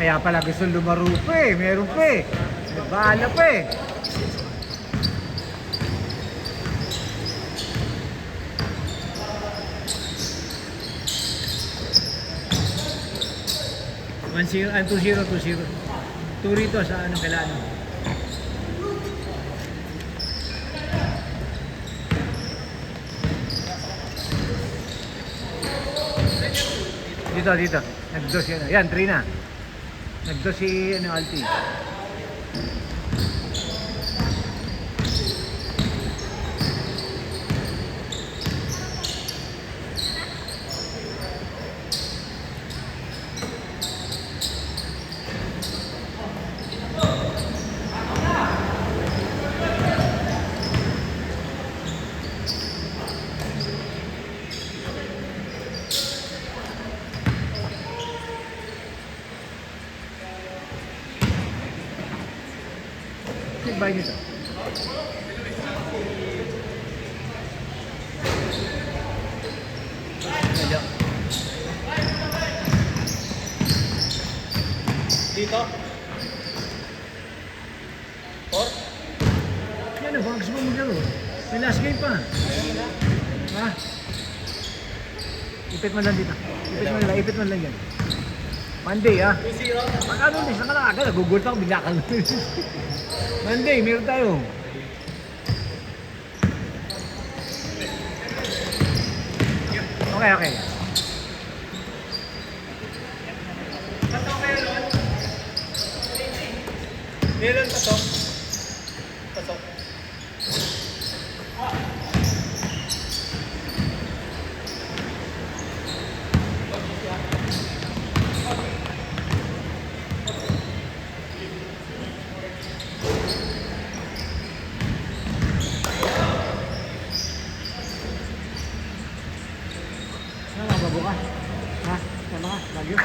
kaya pala gusto lumaro pa eh. Meron pa eh. May bala pa eh. One zero, 2-0, 2-0. 2 rito sa ano kailan. Dito. Nag-2 yan. Yan, 3 na. Nag-2 si ano, Alti. Bahay nito. Dito? Or? Yan o, baka gusto mo maglaro. May last game pa. Ha? Ipit mo lang dito. Ipit mo lang yan. Monday ha. 2-0? Ano din, saan ka lang agad? Nagugulat ako, bigla ka lang. Monday, meron tayo. Okay. Pato kayo nun? Meron pato? Pato? Saan ka babuka? Ha? Sama ka? Bagyo?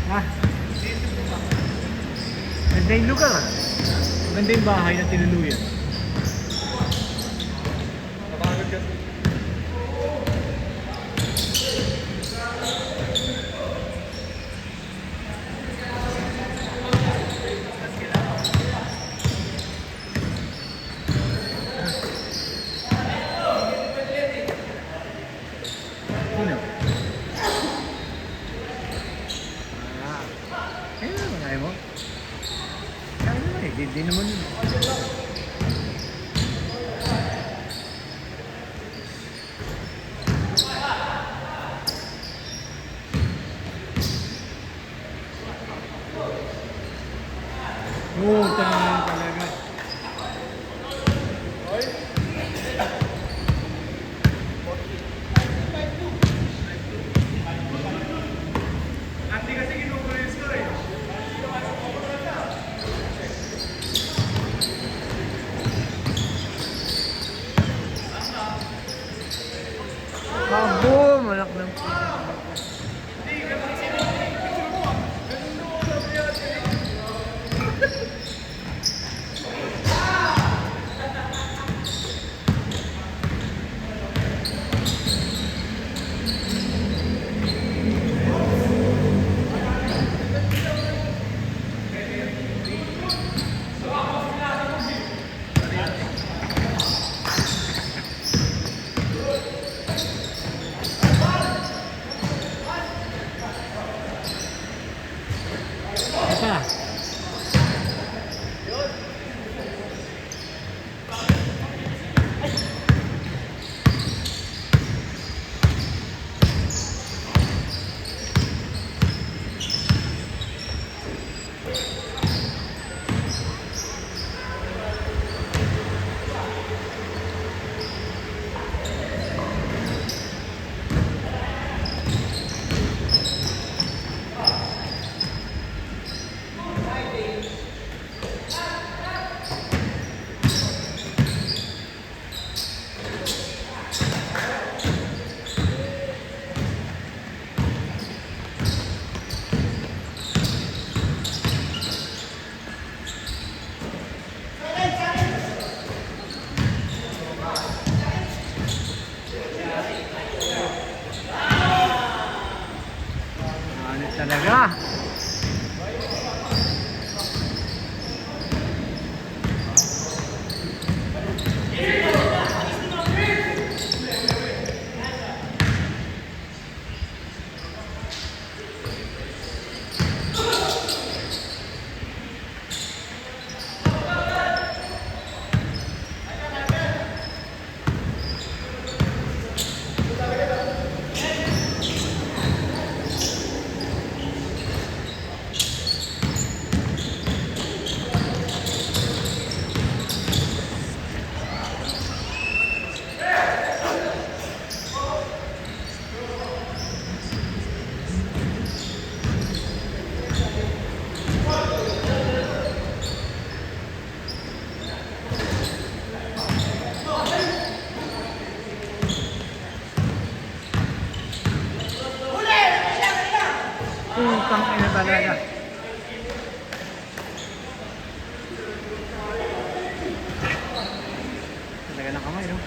Ha? Ganda yung lugar ha? Ganda yung bahay na tinuluyan. Napagod ka. Sino? Ayun naman, ayaw mo? Kaya naman eh, di naman yun. Oo, talaga. Andi kasi kinukulis ko eh. Tanggal ang kamay, no?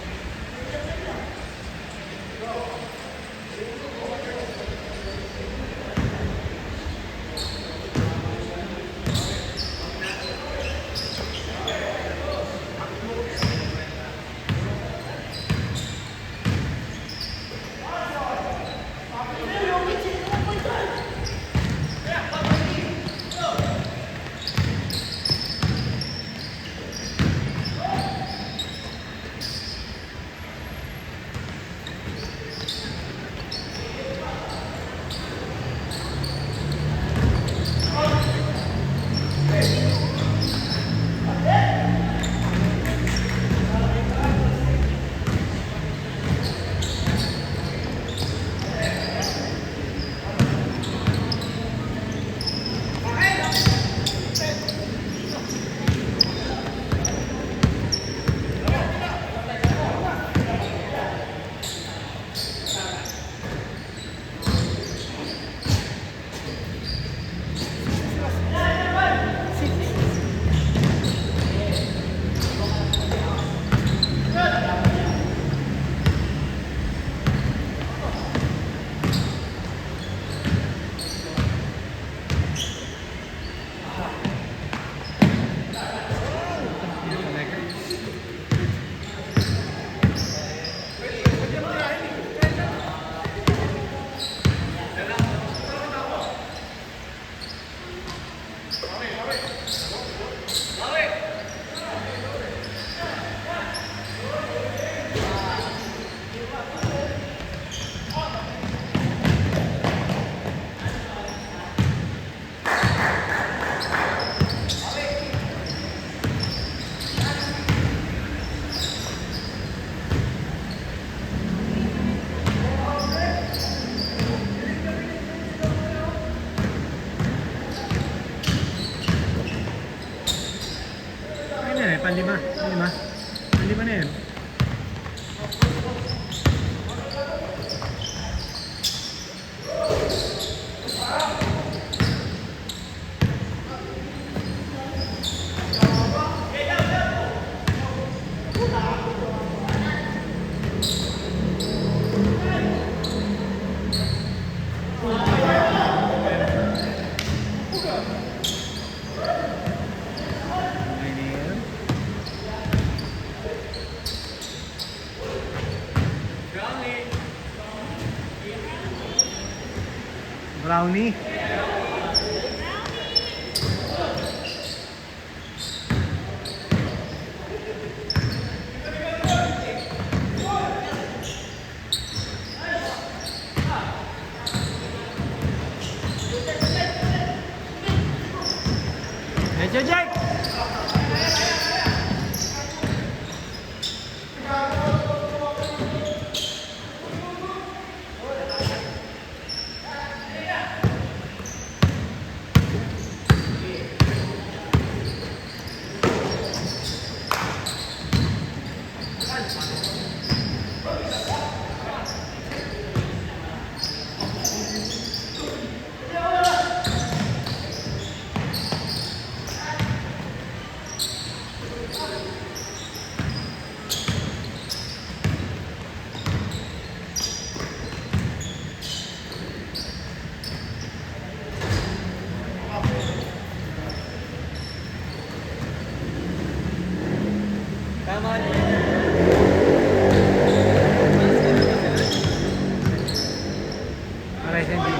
Panlima. Panlima. Panlima na yun. Brownie. Medyo Jake. Tama niyo. Alright, hindi.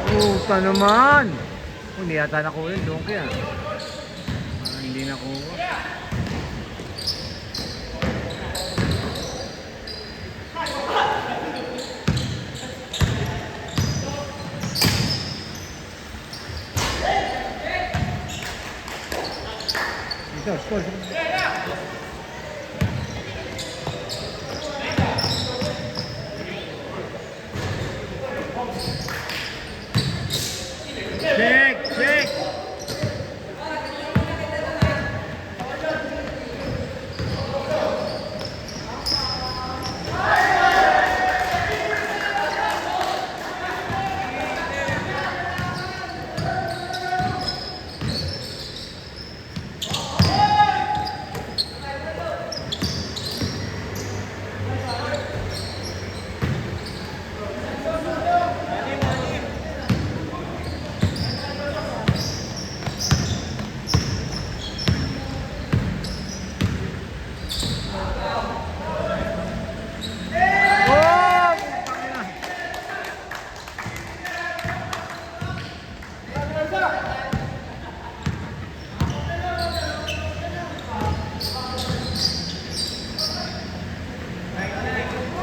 Puta naman. Hindi yata nakuha yun, donkey ah. Hindi nakuha. Ito, score. Check. Oh, putang ina.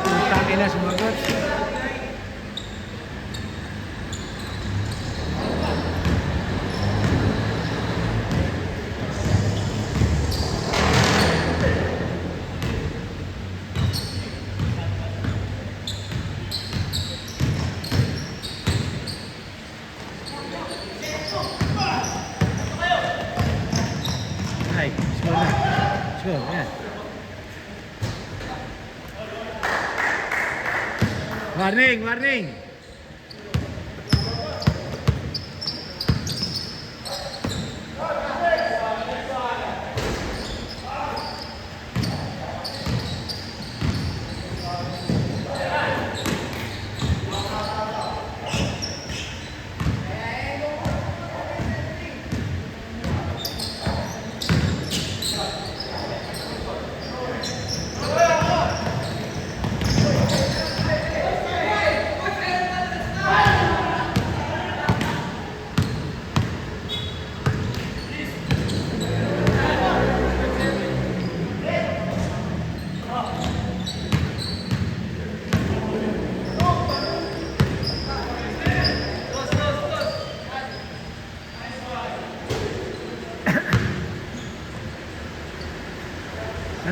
Putang ina, sumagot. Ay, score na. Score, yan. Warning.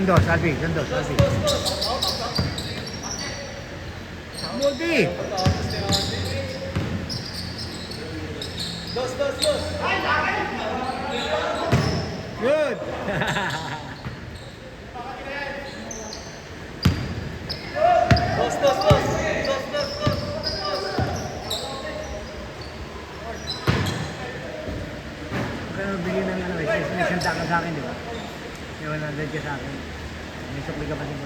Nandos, Alvin. Multi. Dos. Good. Dos. Kaya bigyan ng ano, may senta ka sa akin, di ba? May 100 ka sa akin. May sukli ka pa 50.